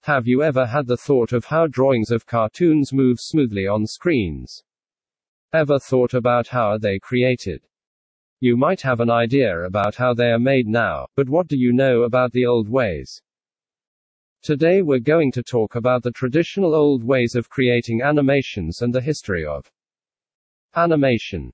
Have you ever had the thought of how drawings of cartoons move smoothly on screens? Ever thought about how they created? You might have an idea about how they are made now, but what do you know about the old ways? Today we're going to talk about the traditional old ways of creating animations and the history of animation.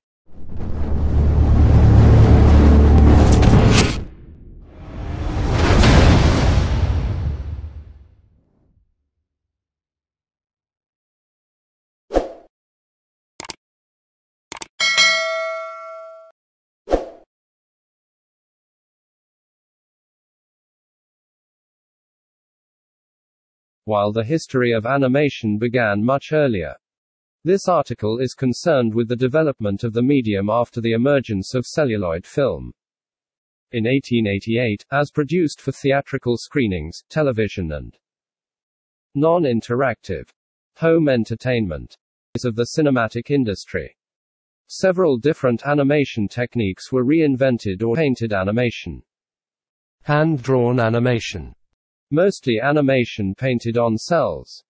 While the history of animation began much earlier, this article is concerned with the development of the medium after the emergence of celluloid film. In 1888, as produced for theatrical screenings, television and non-interactive home entertainment of the cinematic industry, several different animation techniques were reinvented or painted animation. Hand-drawn animation, mostly animation painted on cells,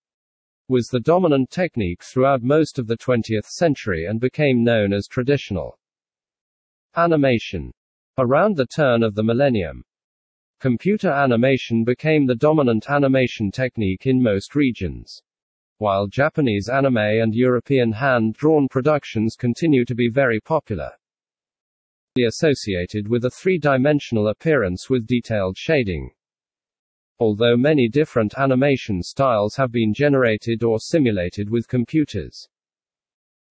was the dominant technique throughout most of the 20th century and became known as traditional animation. Around the turn of the millennium, computer animation became the dominant animation technique in most regions, while Japanese anime and European hand-drawn productions continue to be very popular, associated with a three-dimensional appearance with detailed shading. Although many different animation styles have been generated or simulated with computers,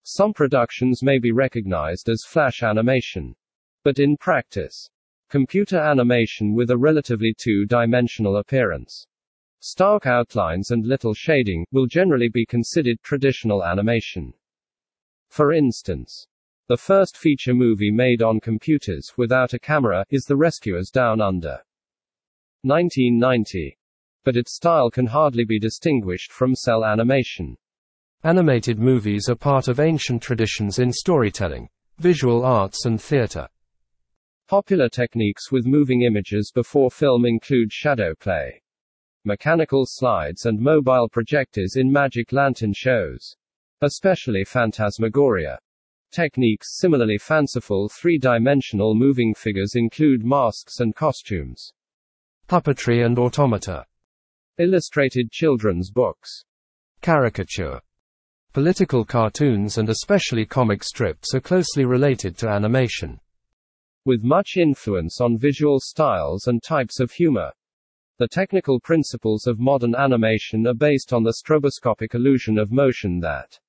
some productions may be recognized as flash animation. But in practice, computer animation with a relatively two-dimensional appearance, stark outlines and little shading, will generally be considered traditional animation. For instance, the first feature movie made on computers without a camera is The Rescuers Down Under, 1990. But its style can hardly be distinguished from cell animation. Animated movies are part of ancient traditions in storytelling, visual arts and theater. Popular techniques with moving images before film include shadow play, mechanical slides and mobile projectors in magic lantern shows, especially phantasmagoria. Techniques similarly fanciful three-dimensional moving figures include masks and costumes, puppetry and automata, illustrated children's books, caricature. Political cartoons and especially comic strips are closely related to animation, with much influence on visual styles and types of humor. The technical principles of modern animation are based on the stroboscopic illusion of motion that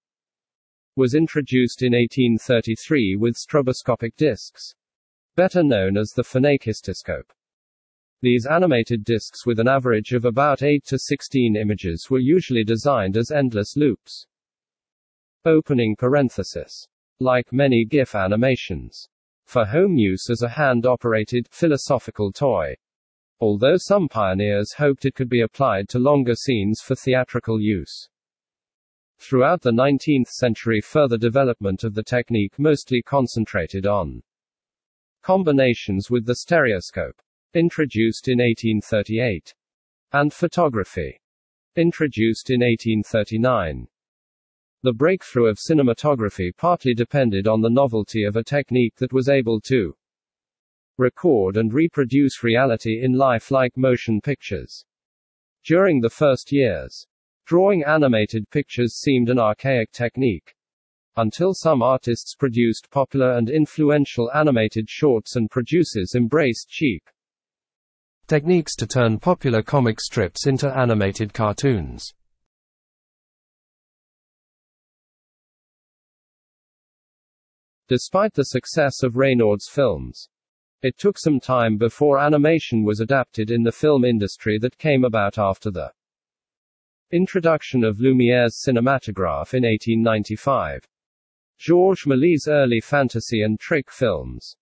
was introduced in 1833 with stroboscopic discs, better known as the phenakistoscope. These animated discs with an average of about 8 to 16 images were usually designed as endless loops. Opening parenthesis. Like many GIF animations, for home use as a hand-operated, philosophical toy. Although some pioneers hoped it could be applied to longer scenes for theatrical use. Throughout the 19th century, further development of the technique mostly concentrated on combinations with the stereoscope, introduced in 1838, and photography, introduced in 1839. The breakthrough of cinematography partly depended on the novelty of a technique that was able to record and reproduce reality in life like motion pictures. During the first years, drawing animated pictures seemed an archaic technique, until some artists produced popular and influential animated shorts and producers embraced cheap techniques to turn popular comic strips into animated cartoons. Despite the success of Reynaud's films, it took some time before animation was adapted in the film industry that came about after the introduction of Lumiere's cinematograph in 1895. Georges Méliès' early fantasy and trick films,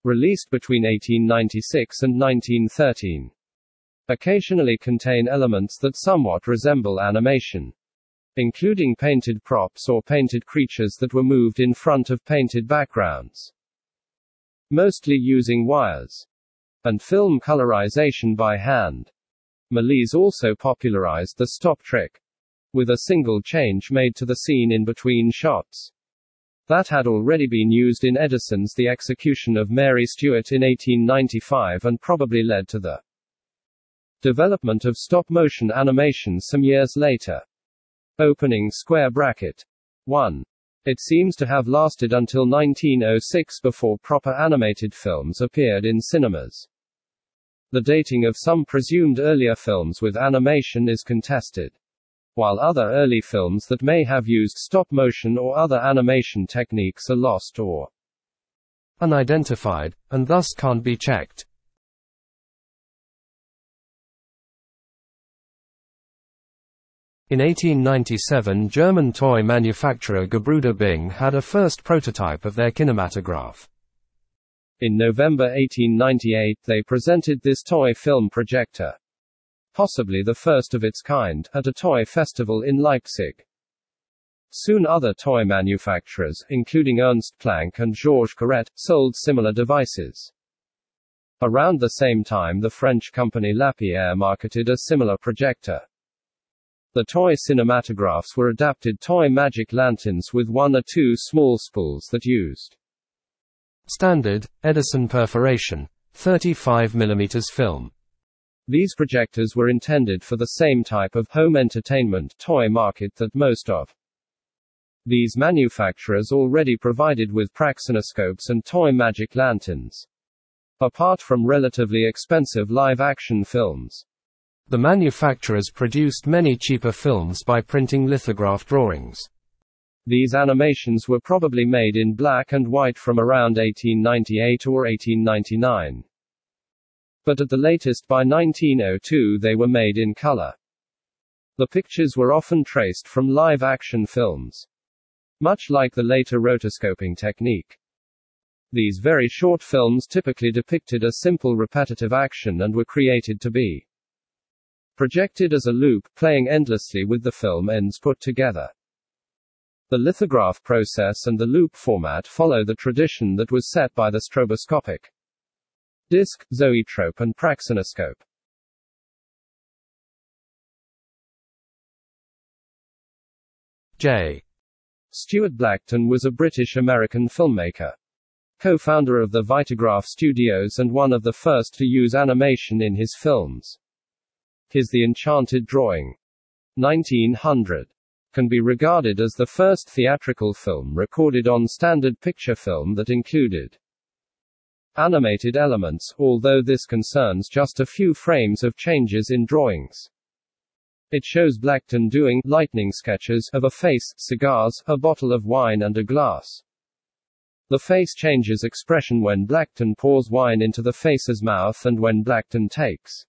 released between 1896 and 1913, occasionally contain elements that somewhat resemble animation, including painted props or painted creatures that were moved in front of painted backgrounds, mostly using wires, and film colorization by hand. Méliès also popularized the stop trick, with a single change made to the scene in between shots. That had already been used in Edison's The Execution of Mary Stuart in 1895 and probably led to the development of stop-motion animation some years later. Opening square bracket. 1. It seems to have lasted until 1906 before proper animated films appeared in cinemas. The dating of some presumed earlier films with animation is contested, while other early films that may have used stop-motion or other animation techniques are lost or unidentified, and thus can't be checked. In 1897, German toy manufacturer Gebrüder Bing had a first prototype of their kinematograph. In November 1898, they presented this toy film projector, possibly the first of its kind, at a toy festival in Leipzig. Soon other toy manufacturers, including Ernst Planck and Georges Carrette, sold similar devices. Around the same time, the French company Lapierre marketed a similar projector. The toy cinematographs were adapted toy magic lanterns with 1 or 2 small spools that used standard Edison perforation, 35 mm film. These projectors were intended for the same type of home entertainment toy market that most of these manufacturers already provided with praxinoscopes and toy magic lanterns. Apart from relatively expensive live-action films, the manufacturers produced many cheaper films by printing lithograph drawings. These animations were probably made in black and white from around 1898 or 1899. But at the latest by 1902 they were made in color. The pictures were often traced from live-action films, much like the later rotoscoping technique. These very short films typically depicted a simple repetitive action and were created to be projected as a loop, playing endlessly with the film ends put together. The lithograph process and the loop format follow the tradition that was set by the stroboscopic disc, zoetrope and praxinoscope. J. Stuart Blackton was a British-American filmmaker, co-founder of the Vitagraph Studios and one of the first to use animation in his films. His The Enchanted Drawing, 1900, can be regarded as the first theatrical film recorded on standard picture film that included animated elements, although this concerns just a few frames of changes in drawings. It shows Blackton doing lightning sketches of a face, cigars, a bottle of wine and a glass. The face changes expression when Blackton pours wine into the face's mouth and when Blackton takes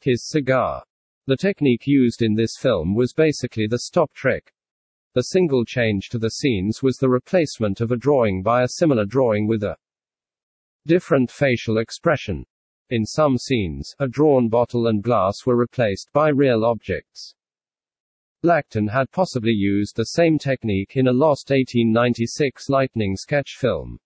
his cigar. The technique used in this film was basically the stop trick. The single change to the scenes was the replacement of a drawing by a similar drawing with a different facial expression. In some scenes, a drawn bottle and glass were replaced by real objects. Blackton had possibly used the same technique in a lost 1896 lightning sketch film.